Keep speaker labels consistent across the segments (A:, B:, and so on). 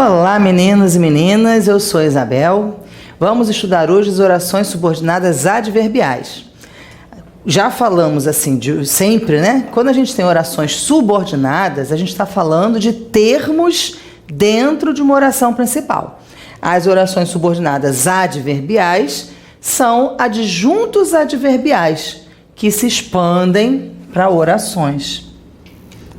A: Olá, meninos e meninas, eu sou Isabel. Vamos estudar hoje as orações subordinadas adverbiais. Já falamos assim, sempre, né? Quando a gente tem orações subordinadas, a gente está falando de termos dentro de uma oração principal. As orações subordinadas adverbiais são adjuntos adverbiais que se expandem para orações.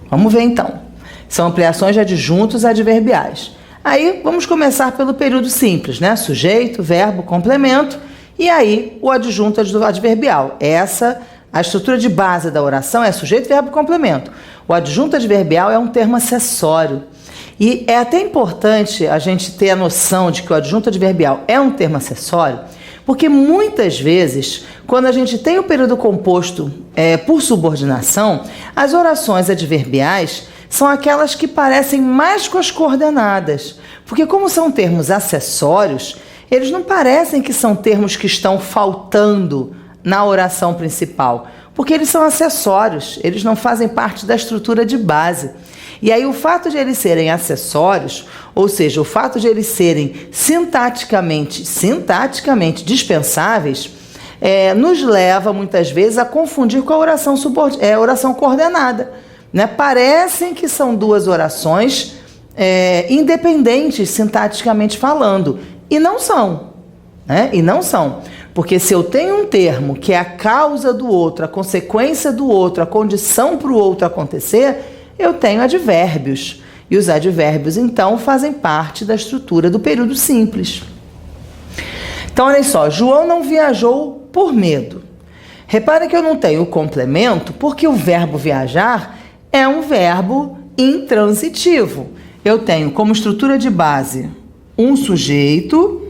A: Vamos ver então. São ampliações de adjuntos adverbiais. Aí vamos começar pelo período simples, né? Sujeito, verbo, complemento e aí o adjunto adverbial. A estrutura de base da oração é sujeito, verbo, complemento. O adjunto adverbial é um termo acessório. E é até importante a gente ter a noção de que o adjunto adverbial é um termo acessório, porque muitas vezes, quando a gente tem o período composto por subordinação, as orações adverbiais são aquelas que parecem mais com as coordenadas, porque como são termos acessórios, eles não parecem que são termos que estão faltando na oração principal, porque eles são acessórios, eles não fazem parte da estrutura de base. E aí o fato de eles serem acessórios, ou seja, o fato de eles serem sintaticamente dispensáveis, nos leva muitas vezes a confundir com a oração coordenada. Né? Parecem que são duas orações independentes, sintaticamente falando, e não são. Né? E não são. Porque se eu tenho um termo que é a causa do outro, a consequência do outro, a condição para o outro acontecer, eu tenho advérbios. E os advérbios, então, fazem parte da estrutura do período simples. Então, olha só, João não viajou por medo. Repara que eu não tenho o complemento, porque o verbo viajar é um verbo intransitivo. Eu tenho como estrutura de base um sujeito,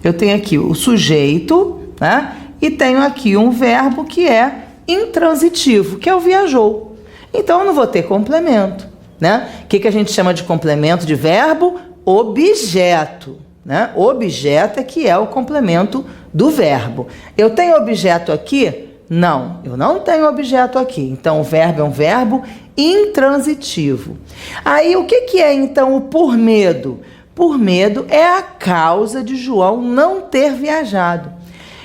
A: eu tenho aqui o sujeito, né? E tenho aqui um verbo que é intransitivo, que é o viajou. Então, eu não vou ter complemento, né? O que a gente chama de complemento de verbo? Objeto, né? Objeto é que é o complemento do verbo. Eu tenho objeto aqui? Não, eu não tenho objeto aqui. Então, o verbo é um verbo intransitivo. Aí, o que é, então, o por medo? Por medo é a causa de João não ter viajado.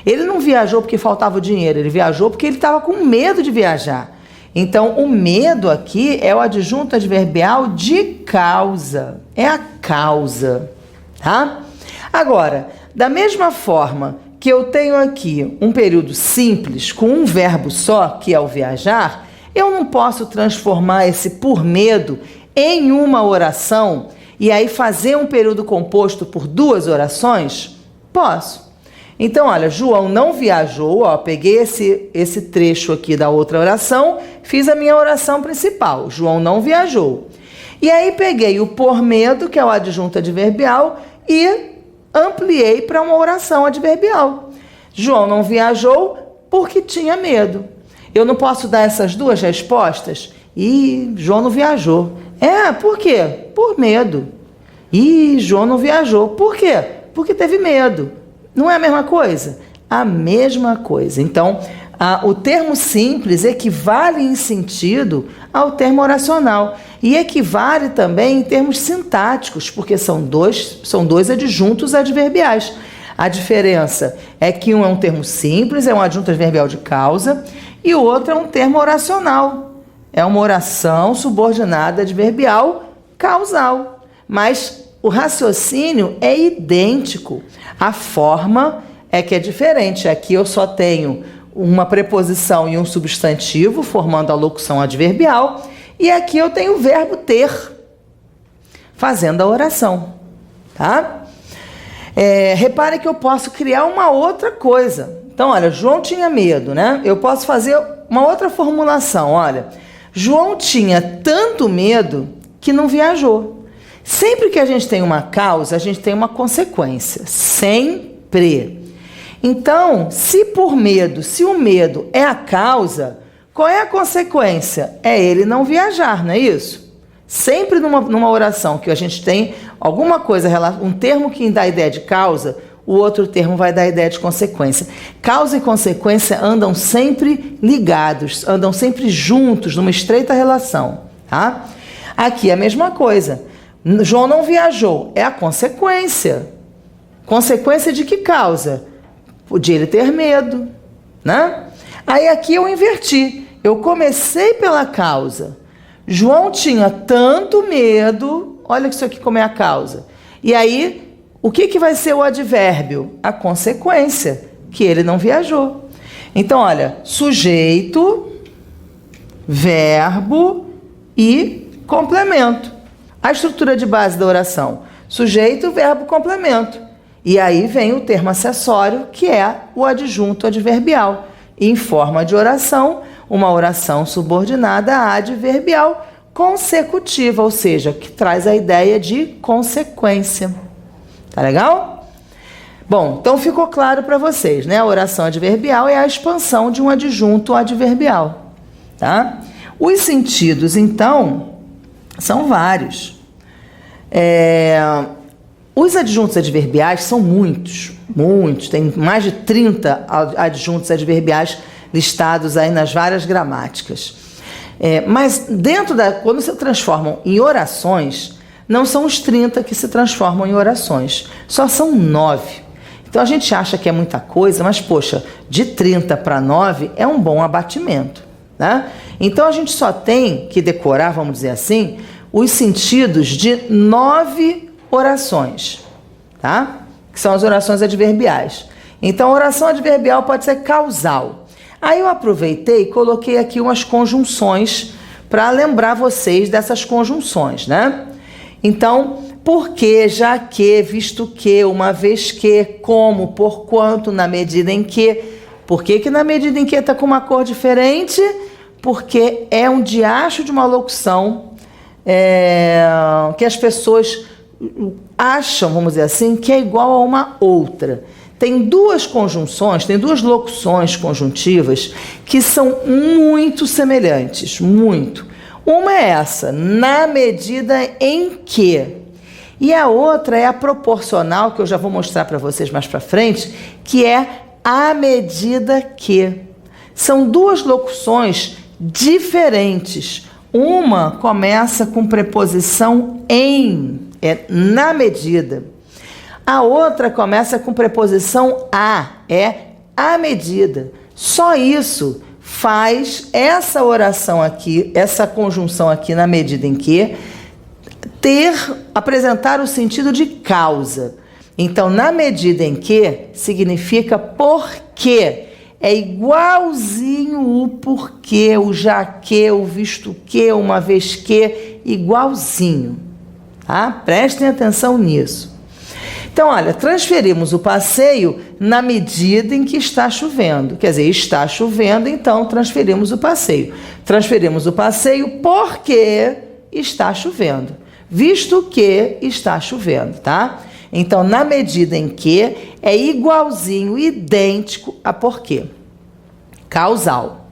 A: Ele não viajou porque faltava o dinheiro, ele viajou porque ele estava com medo de viajar. Então, o medo aqui é o adjunto adverbial de causa. É a causa, tá? Agora, da mesma forma que eu tenho aqui um período simples com um verbo só, que é o viajar, eu não posso transformar esse por medo em uma oração e aí fazer um período composto por duas orações? Posso. Então, olha, João não viajou, ó, peguei esse trecho aqui da outra oração, fiz a minha oração principal, João não viajou. E aí peguei o por medo, que é o adjunto adverbial, e ampliei para uma oração adverbial. João não viajou porque tinha medo. Eu não posso dar essas duas respostas? João não viajou. Por quê? Por medo. João não viajou. Por quê? Porque teve medo. Não é a mesma coisa? A mesma coisa. Então, o termo simples equivale em sentido ao termo oracional e equivale também em termos sintáticos, porque são dois adjuntos adverbiais. A diferença é que um é um termo simples, é um adjunto adverbial de causa, e o outro é um termo oracional. É uma oração subordinada adverbial causal. Mas o raciocínio é idêntico. A forma é que é diferente. Aqui eu só tenho uma preposição e um substantivo, formando a locução adverbial. E aqui eu tenho o verbo ter, fazendo a oração. Tá? Repare que eu posso criar uma outra coisa. Então, olha, João tinha medo, né? Eu posso fazer uma outra formulação. Olha, João tinha tanto medo que não viajou. Sempre que a gente tem uma causa, a gente tem uma consequência. Sempre. Então, se o medo é a causa, qual é a consequência? É ele não viajar, não é isso? Sempre numa oração que a gente tem alguma coisa, um termo que dá a ideia de causa, o outro termo vai dar a ideia de consequência. Causa e consequência andam sempre ligados, andam sempre juntos, numa estreita relação. Tá? Aqui é a mesma coisa. João não viajou. É a consequência. Consequência de que causa? De ele ter medo, né? Aí aqui eu inverti. Eu comecei pela causa. João tinha tanto medo. Olha isso aqui como é a causa. E aí, o que vai ser o advérbio? A consequência, que ele não viajou. Então, olha, sujeito, verbo e complemento. A estrutura de base da oração: sujeito, verbo, complemento. E aí vem o termo acessório, que é o adjunto adverbial. E em forma de oração, uma oração subordinada adverbial consecutiva, ou seja, que traz a ideia de consequência. Tá legal? Bom, então ficou claro para vocês, né? A oração adverbial é a expansão de um adjunto adverbial, tá? Os sentidos, então, são vários. Os adjuntos adverbiais são muitos, tem mais de 30 adjuntos adverbiais listados aí nas várias gramáticas. Mas quando se transformam em orações, não são os 30 que se transformam em orações, só são 9. Então a gente acha que é muita coisa, mas poxa, de 30 para 9 é um bom abatimento, né? Então a gente só tem que decorar, vamos dizer assim, os sentidos de 9 orações, tá? Que são as orações adverbiais. Então a oração adverbial pode ser causal. Aí eu aproveitei e coloquei aqui umas conjunções para lembrar vocês dessas conjunções, né? Então, porque, já que, visto que, uma vez que, como, porquanto, na medida em que. Por que na medida em que está com uma cor diferente? Porque é um diacho de uma locução que as pessoas acham, vamos dizer assim, que é igual a uma outra. Tem duas conjunções, tem duas locuções conjuntivas que são muito semelhantes, muito. Uma é essa, na medida em que. E a outra é a proporcional, que eu já vou mostrar para vocês mais para frente, que é à medida que. São duas locuções diferentes. Uma começa com preposição em, é na medida. A outra começa com preposição a, é à medida. Só isso faz essa oração aqui, essa conjunção aqui, na medida em que, apresentar o sentido de causa. Então, na medida em que, significa porque. É igualzinho o porquê, o já que, o visto que, uma vez que, igualzinho. Tá? Prestem atenção nisso. Então, olha, transferimos o passeio na medida em que está chovendo. Quer dizer, está chovendo, então transferimos o passeio. Transferimos o passeio porque está chovendo, visto que está chovendo, tá? Então, na medida em que, é igualzinho, idêntico a porquê. Causal.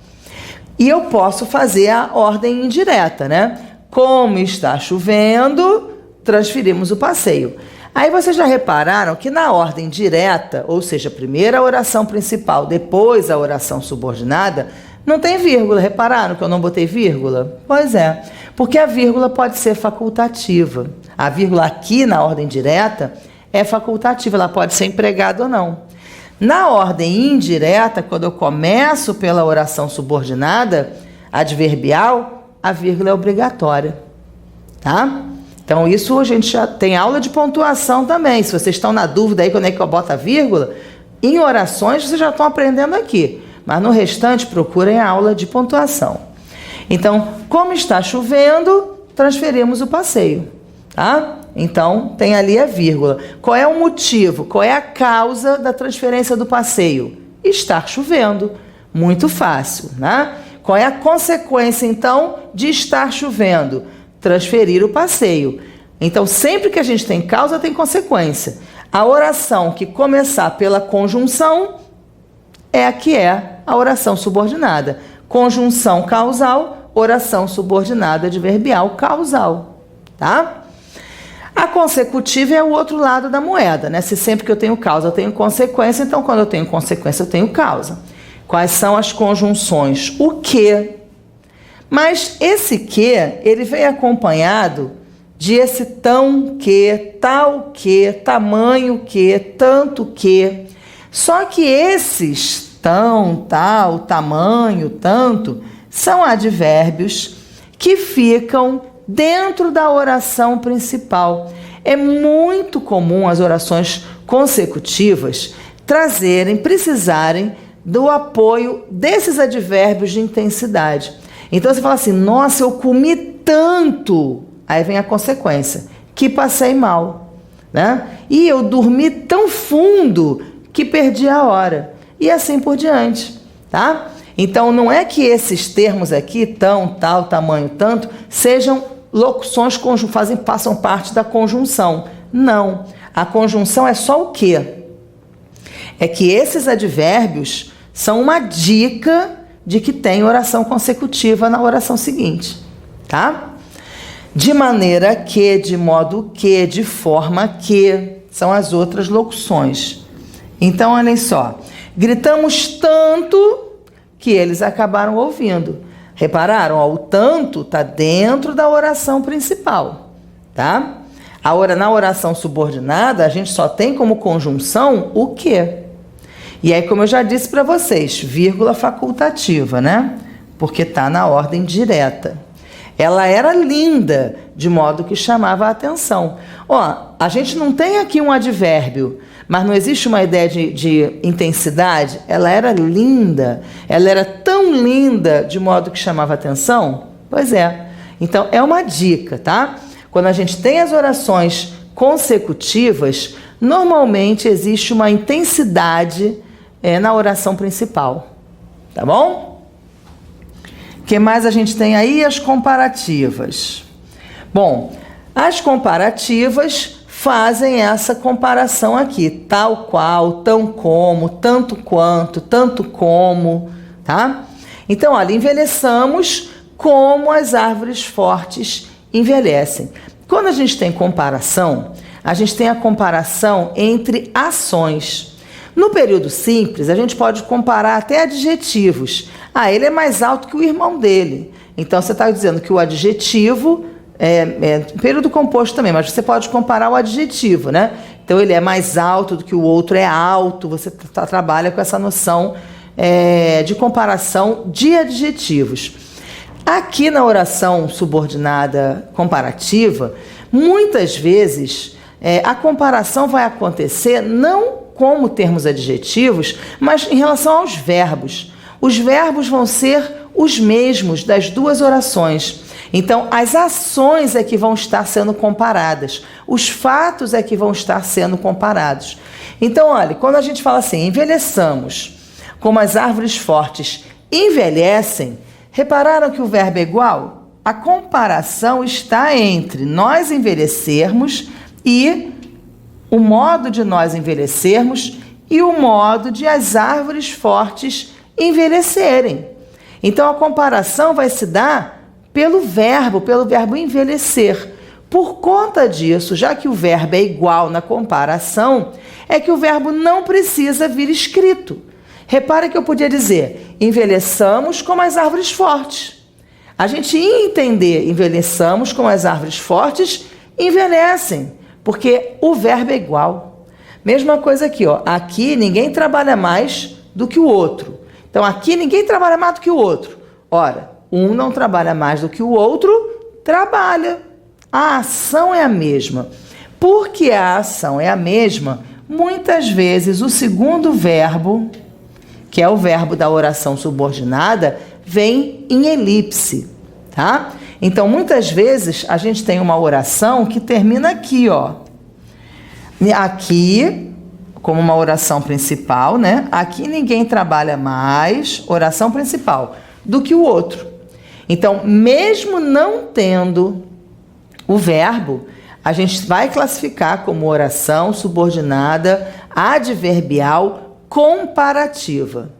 A: E eu posso fazer a ordem indireta, né? Como está chovendo, transferimos o passeio. Aí vocês já repararam que na ordem direta, ou seja, primeiro a oração principal, depois a oração subordinada, não tem vírgula. Repararam que eu não botei vírgula? Pois é, porque a vírgula pode ser facultativa. A vírgula aqui na ordem direta é facultativa, ela pode ser empregada ou não. Na ordem indireta, quando eu começo pela oração subordinada, adverbial, a vírgula é obrigatória, tá? Então isso a gente já tem aula de pontuação também. Se vocês estão na dúvida aí quando é que eu boto a vírgula, em orações vocês já estão aprendendo aqui. Mas no restante, procurem a aula de pontuação. Então, como está chovendo, transferimos o passeio, tá? Então, tem ali a vírgula. Qual é o motivo? Qual é a causa da transferência do passeio? Estar chovendo. Muito fácil, né? Qual é a consequência, então, de estar chovendo? Transferir o passeio. Então, sempre que a gente tem causa, tem consequência. A oração que começar pela conjunção é a que é a oração subordinada. Conjunção causal, oração subordinada adverbial causal, tá? A consecutiva é o outro lado da moeda, né? Se sempre que eu tenho causa eu tenho consequência, então quando eu tenho consequência eu tenho causa. Quais são as conjunções? O que? Mas esse que, ele vem acompanhado de esse tão que, tal que, tamanho que, tanto que. Só que esses tão, tal, tamanho, tanto, são advérbios que ficam dentro da oração principal. É muito comum as orações consecutivas precisarem do apoio desses advérbios de intensidade. Então você fala assim, nossa, eu comi tanto. Aí vem a consequência, que passei mal, né? E eu dormi tão fundo que perdi a hora. E assim por diante, tá? Então não é que esses termos aqui, tão, tal, tamanho, tanto, sejam locuções, passam parte da conjunção. Não, a conjunção é só o quê? É que esses advérbios são uma dica de que tem oração consecutiva na oração seguinte, tá? De maneira que, de modo que, de forma que, são as outras locuções. Então, olhem só, gritamos tanto que eles acabaram ouvindo. Repararam? Ó, o tanto está dentro da oração principal, tá? Na oração subordinada, a gente só tem como conjunção o que. E aí, como eu já disse para vocês, vírgula facultativa, né? Porque está na ordem direta. Ela era linda, de modo que chamava a atenção. Ó, a gente não tem aqui um advérbio, mas não existe uma ideia de intensidade. Ela era linda, ela era tão linda, de modo que chamava a atenção? Pois é. Então, é uma dica, tá? Quando a gente tem as orações consecutivas, normalmente existe uma intensidade na oração principal, tá bom? O que mais a gente tem aí? As comparativas. Bom, as comparativas fazem essa comparação aqui, tal qual, tão como, tanto quanto, tanto como, tá? Então, olha, envelheçamos como as árvores fortes envelhecem. Quando a gente tem comparação, a gente tem a comparação entre ações. No período simples, a gente pode comparar até adjetivos. Ah, ele é mais alto que o irmão dele. Então, você está dizendo que o adjetivo período composto também, mas você pode comparar o adjetivo, né? Então, ele é mais alto do que o outro é alto. Você trabalha com essa noção de comparação de adjetivos. Aqui na oração subordinada comparativa, muitas vezes a comparação vai acontecer não como termos adjetivos, mas em relação aos verbos. Os verbos vão ser os mesmos das duas orações. Então, as ações é que vão estar sendo comparadas, os fatos é que vão estar sendo comparados. Então, olha, quando a gente fala assim, envelheçamos, como as árvores fortes envelhecem, repararam que o verbo é igual? A comparação está entre nós envelhecermos e o modo de nós envelhecermos e o modo de as árvores fortes envelhecerem. Então, a comparação vai se dar pelo verbo envelhecer. Por conta disso, já que o verbo é igual na comparação, é que o verbo não precisa vir escrito. Repare que eu podia dizer, envelheçamos como as árvores fortes. A gente ia entender, envelheçamos como as árvores fortes envelhecem, porque o verbo é igual. Mesma coisa aqui, ó. Aqui ninguém trabalha mais do que o outro. Então, aqui ninguém trabalha mais do que o outro. Ora, um não trabalha mais do que o outro, trabalha. A ação é a mesma. Porque a ação é a mesma, muitas vezes o segundo verbo, que é o verbo da oração subordinada, vem em elipse, tá? Então, muitas vezes, a gente tem uma oração que termina aqui, ó. Aqui, como uma oração principal, né? Aqui ninguém trabalha mais, oração principal, do que o outro. Então, mesmo não tendo o verbo, a gente vai classificar como oração subordinada adverbial comparativa,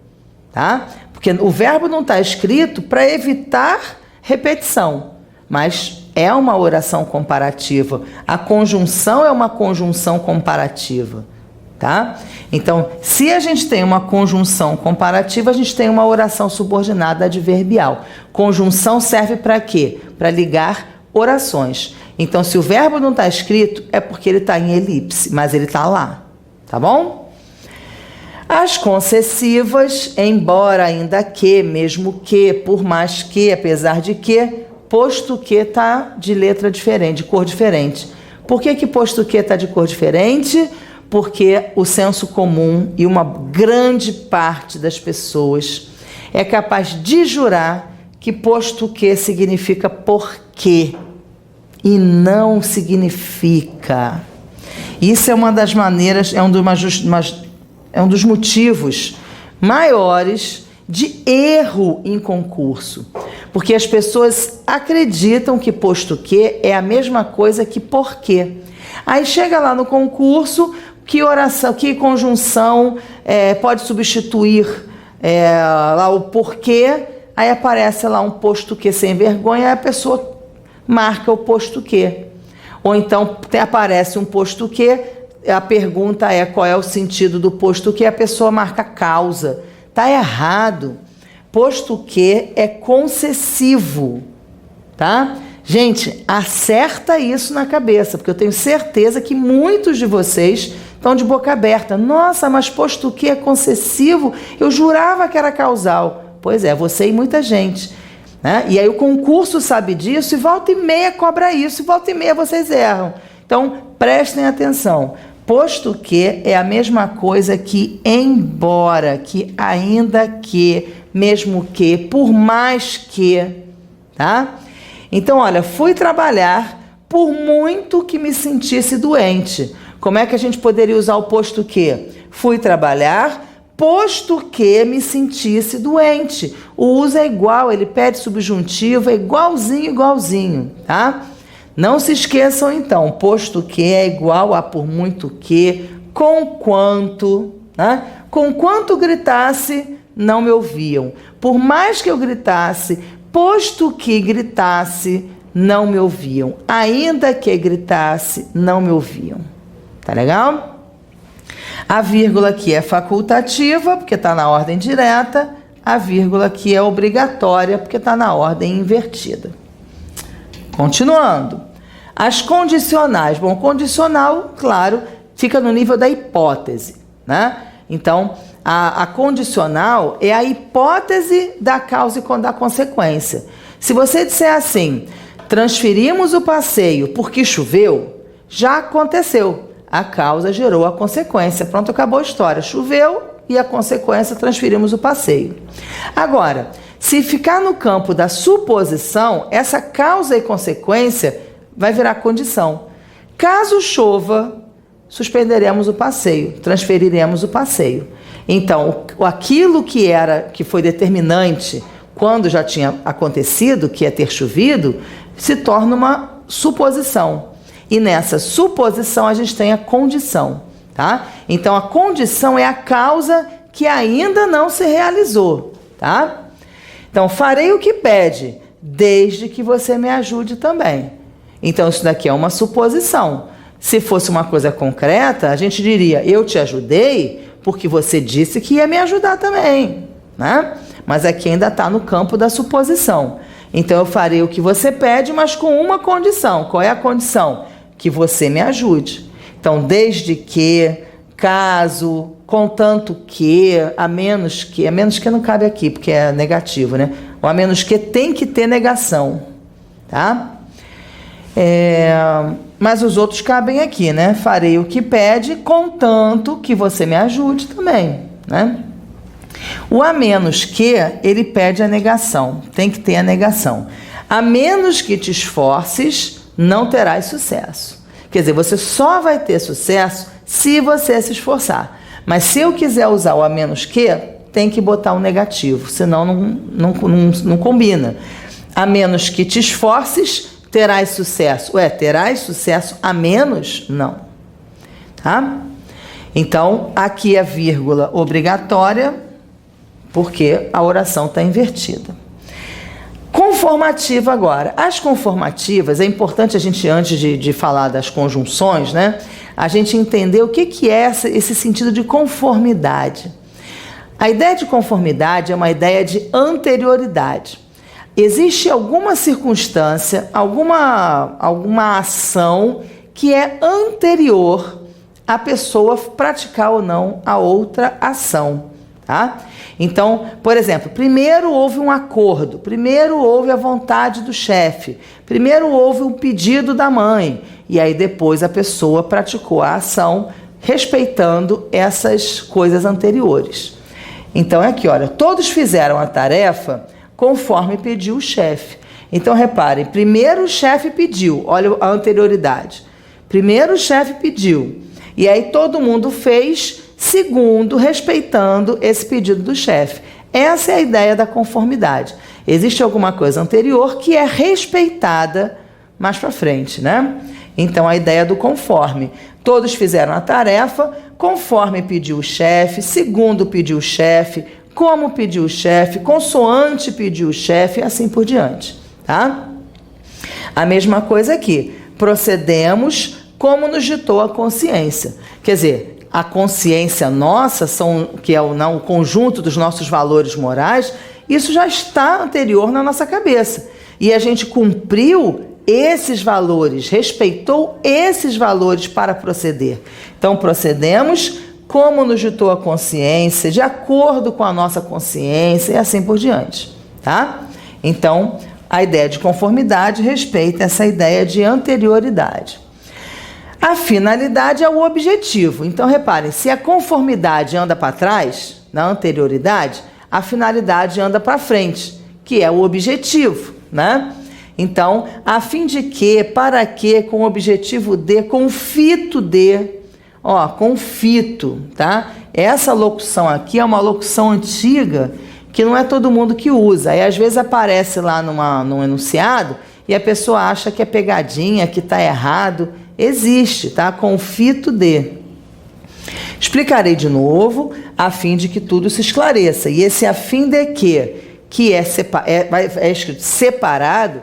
A: tá? Porque o verbo não está escrito para evitar repetição, mas é uma oração comparativa. A conjunção é uma conjunção comparativa, tá? Então, se a gente tem uma conjunção comparativa, a gente tem uma oração subordinada adverbial. Conjunção serve para quê? Para ligar orações. Então, se o verbo não está escrito, é porque ele está em elipse, mas ele está lá, tá bom? As concessivas, embora, ainda que, mesmo que, por mais que, apesar de que, posto que está de letra diferente, de cor diferente. Por que posto que está de cor diferente? Porque o senso comum e uma grande parte das pessoas é capaz de jurar que posto que significa porque e não significa. Isso é uma das maneiras, é um dos motivos maiores de erro em concurso, porque as pessoas acreditam que posto que é a mesma coisa que porquê. Aí chega lá no concurso, que oração, que conjunção pode substituir lá o porquê, aí aparece lá um posto que sem vergonha, aí a pessoa marca o posto que. Ou então aparece um posto que, a pergunta é qual é o sentido do posto que, a pessoa marca causa. Tá errado. Posto que é concessivo, tá? Gente, acerta isso na cabeça, porque eu tenho certeza que muitos de vocês estão de boca aberta. Nossa, mas posto que é concessivo, eu jurava que era causal. Pois é, você e muita gente, né? E aí o concurso sabe disso e volta e meia cobra isso, e volta e meia vocês erram. Então, prestem atenção. Posto que é a mesma coisa que embora, que ainda que, mesmo que, por mais que, tá? Então, olha, fui trabalhar por muito que me sentisse doente. Como é que a gente poderia usar o posto que? Fui trabalhar posto que me sentisse doente. O uso é igual, ele pede subjuntivo, é igualzinho, tá? Não se esqueçam, então, posto que é igual a por muito que, conquanto, né? Conquanto gritasse, não me ouviam. Por mais que eu gritasse, posto que gritasse, não me ouviam. Ainda que gritasse, não me ouviam. Tá legal? A vírgula aqui é facultativa, porque está na ordem direta. A vírgula aqui é obrigatória, porque está na ordem invertida. Continuando. As condicionais. Bom, condicional, claro, fica no nível da hipótese, né? Então, a condicional é a hipótese da causa e da consequência. Se você disser assim, transferimos o passeio porque choveu, já aconteceu. A causa gerou a consequência. Pronto, acabou a história. Choveu e a consequência, transferimos o passeio. Agora, se ficar no campo da suposição, essa causa e consequência vai virar condição. Caso chova, suspenderemos o passeio, transferiremos o passeio. Então, aquilo que foi determinante quando já tinha acontecido, que é ter chovido, se torna uma suposição. E nessa suposição a gente tem a condição, tá? Então, a condição é a causa que ainda não se realizou, tá? Então, farei o que pede, desde que você me ajude também. Então, isso daqui é uma suposição. Se fosse uma coisa concreta, a gente diria, eu te ajudei porque você disse que ia me ajudar também, né? Mas aqui ainda está no campo da suposição. Então, eu farei o que você pede, mas com uma condição. Qual é a condição? Que você me ajude. Então, desde que, caso, contanto que, a menos que não cabe aqui, porque é negativo, né? Ou a menos que tem que ter negação, tá? Mas os outros cabem aqui, né? Farei o que pede, contanto que você me ajude também, né? O a menos que, ele pede a negação, tem que ter a negação. A menos que te esforces, não terás sucesso. Quer dizer, você só vai ter sucesso se você se esforçar. Mas se eu quiser usar o a menos que, tem que botar um negativo, senão não combina. A menos que te esforces, terás sucesso. Terás sucesso a menos? Não. Tá? Então, aqui é vírgula obrigatória, porque a oração está invertida. Conformativa agora. As conformativas, é importante a gente, antes de falar das conjunções, né, a gente entender o que é esse sentido de conformidade. A ideia de conformidade é uma ideia de anterioridade. Existe alguma circunstância, alguma ação que é anterior à pessoa praticar ou não a outra ação, tá? Então, por exemplo, primeiro houve um acordo, primeiro houve a vontade do chefe, primeiro houve um pedido da mãe, e aí depois a pessoa praticou a ação respeitando essas coisas anteriores. Então é aqui, olha, todos fizeram a tarefa conforme pediu o chefe. Então reparem, primeiro o chefe pediu, olha a anterioridade. Primeiro o chefe pediu, e aí todo mundo fez segundo, respeitando esse pedido do chefe. Essa é a ideia da conformidade. Existe alguma coisa anterior que é respeitada mais para frente, né? Então, a ideia do conforme. Todos fizeram a tarefa conforme pediu o chefe, segundo pediu o chefe, como pediu o chefe, consoante pediu o chefe, e assim por diante, tá? A mesma coisa aqui. Procedemos como nos ditou a consciência. Quer dizer, a consciência nossa, que é o conjunto dos nossos valores morais, isso já está anterior na nossa cabeça. E a gente cumpriu esses valores, respeitou esses valores para proceder. Então, procedemos como nos ditou a consciência, de acordo com a nossa consciência e assim por diante, tá? Então, a ideia de conformidade respeita essa ideia de anterioridade. A finalidade é o objetivo. Então, reparem, se a conformidade anda para trás, na anterioridade, a finalidade anda para frente, que é o objetivo, né? Então, a fim de que, para que, com o objetivo de, confito de, confito, tá? Essa locução aqui é uma locução antiga que não é todo mundo que usa. Aí, às vezes, aparece lá num enunciado e a pessoa acha que é pegadinha, que está errado. Existe, tá? Confito de. Explicarei de novo, a fim de que tudo se esclareça. E esse a fim de que é escrito separado,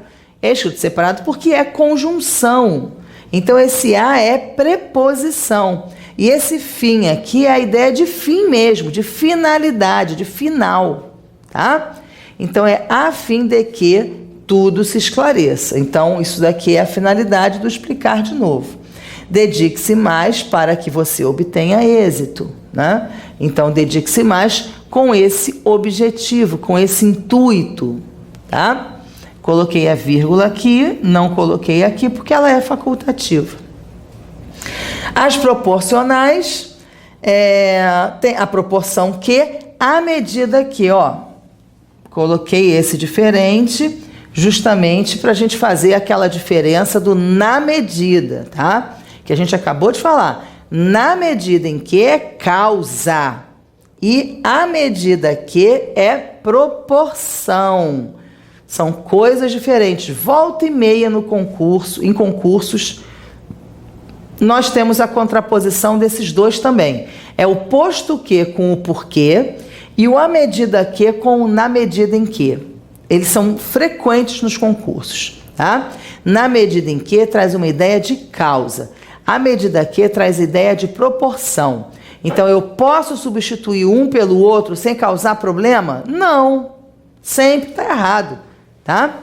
A: porque é conjunção. Então, esse a é preposição. E esse fim aqui é a ideia de fim mesmo, de finalidade, de final, tá? Então, é a fim de que tudo se esclareça. Então, isso daqui é a finalidade do explicar de novo. Dedique-se mais para que você obtenha êxito, né? Então, dedique-se mais com esse objetivo, com esse intuito, tá? Coloquei a vírgula aqui, não coloquei aqui porque ela é facultativa. As proporcionais, tem a proporção que, à medida que, coloquei esse diferente, justamente para a gente fazer aquela diferença do na medida, tá? Que a gente acabou de falar. Na medida em que é causa e à medida que é proporção. São coisas diferentes. Volta e meia em concursos, nós temos a contraposição desses dois também. É o posto que com o porquê e o à medida que com o na medida em que. Eles são frequentes nos concursos, tá? Na medida em que traz uma ideia de causa. À medida que traz ideia de proporção. Então, eu posso substituir um pelo outro sem causar problema? Não. Sempre está errado, tá?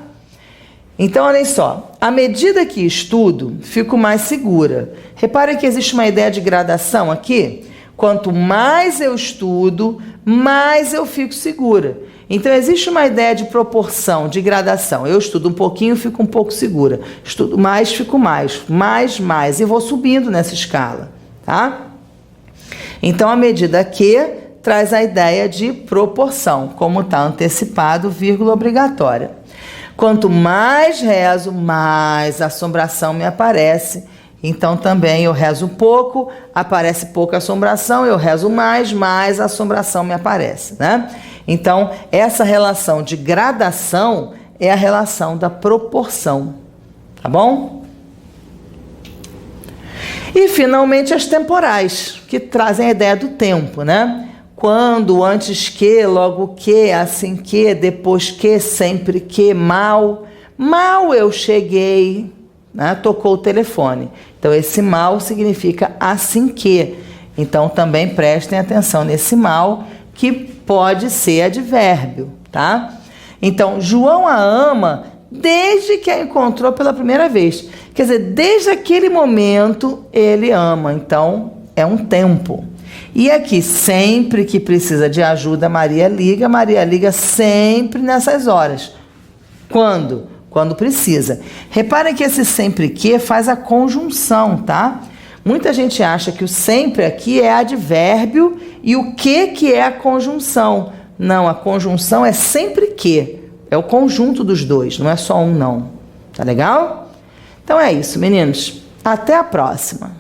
A: Então, olhem só. À medida que estudo, fico mais segura. Reparem que existe uma ideia de gradação aqui. Quanto mais eu estudo, mais eu fico segura. Então, existe uma ideia de proporção, de gradação. Eu estudo um pouquinho, fico um pouco segura. Estudo mais, fico mais. Mais. E vou subindo nessa escala, tá? Então, à medida que traz a ideia de proporção, como está antecipado, vírgula obrigatória. Quanto mais rezo, mais assombração me aparece. Então, também eu rezo pouco, aparece pouca assombração, eu rezo mais assombração me aparece, né? Então, essa relação de gradação é a relação da proporção, tá bom? E, finalmente, as temporais, que trazem a ideia do tempo, né? Quando, antes que, logo que, assim que, depois que, sempre que, mal eu cheguei, né? Tocou o telefone. Então, esse mal significa assim que. Então, também prestem atenção nesse mal, que pode ser advérbio, tá? Então, João a ama desde que a encontrou pela primeira vez. Quer dizer, desde aquele momento ele ama. Então, é um tempo. E aqui, sempre que precisa de ajuda, Maria liga sempre nessas horas. Quando? Quando precisa. Reparem que esse sempre que faz a conjunção, tá? Muita gente acha que o sempre aqui é advérbio e o que é a conjunção. Não, a conjunção é sempre que. É o conjunto dos dois, não é só um não. Tá legal? Então é isso, meninos. Até a próxima.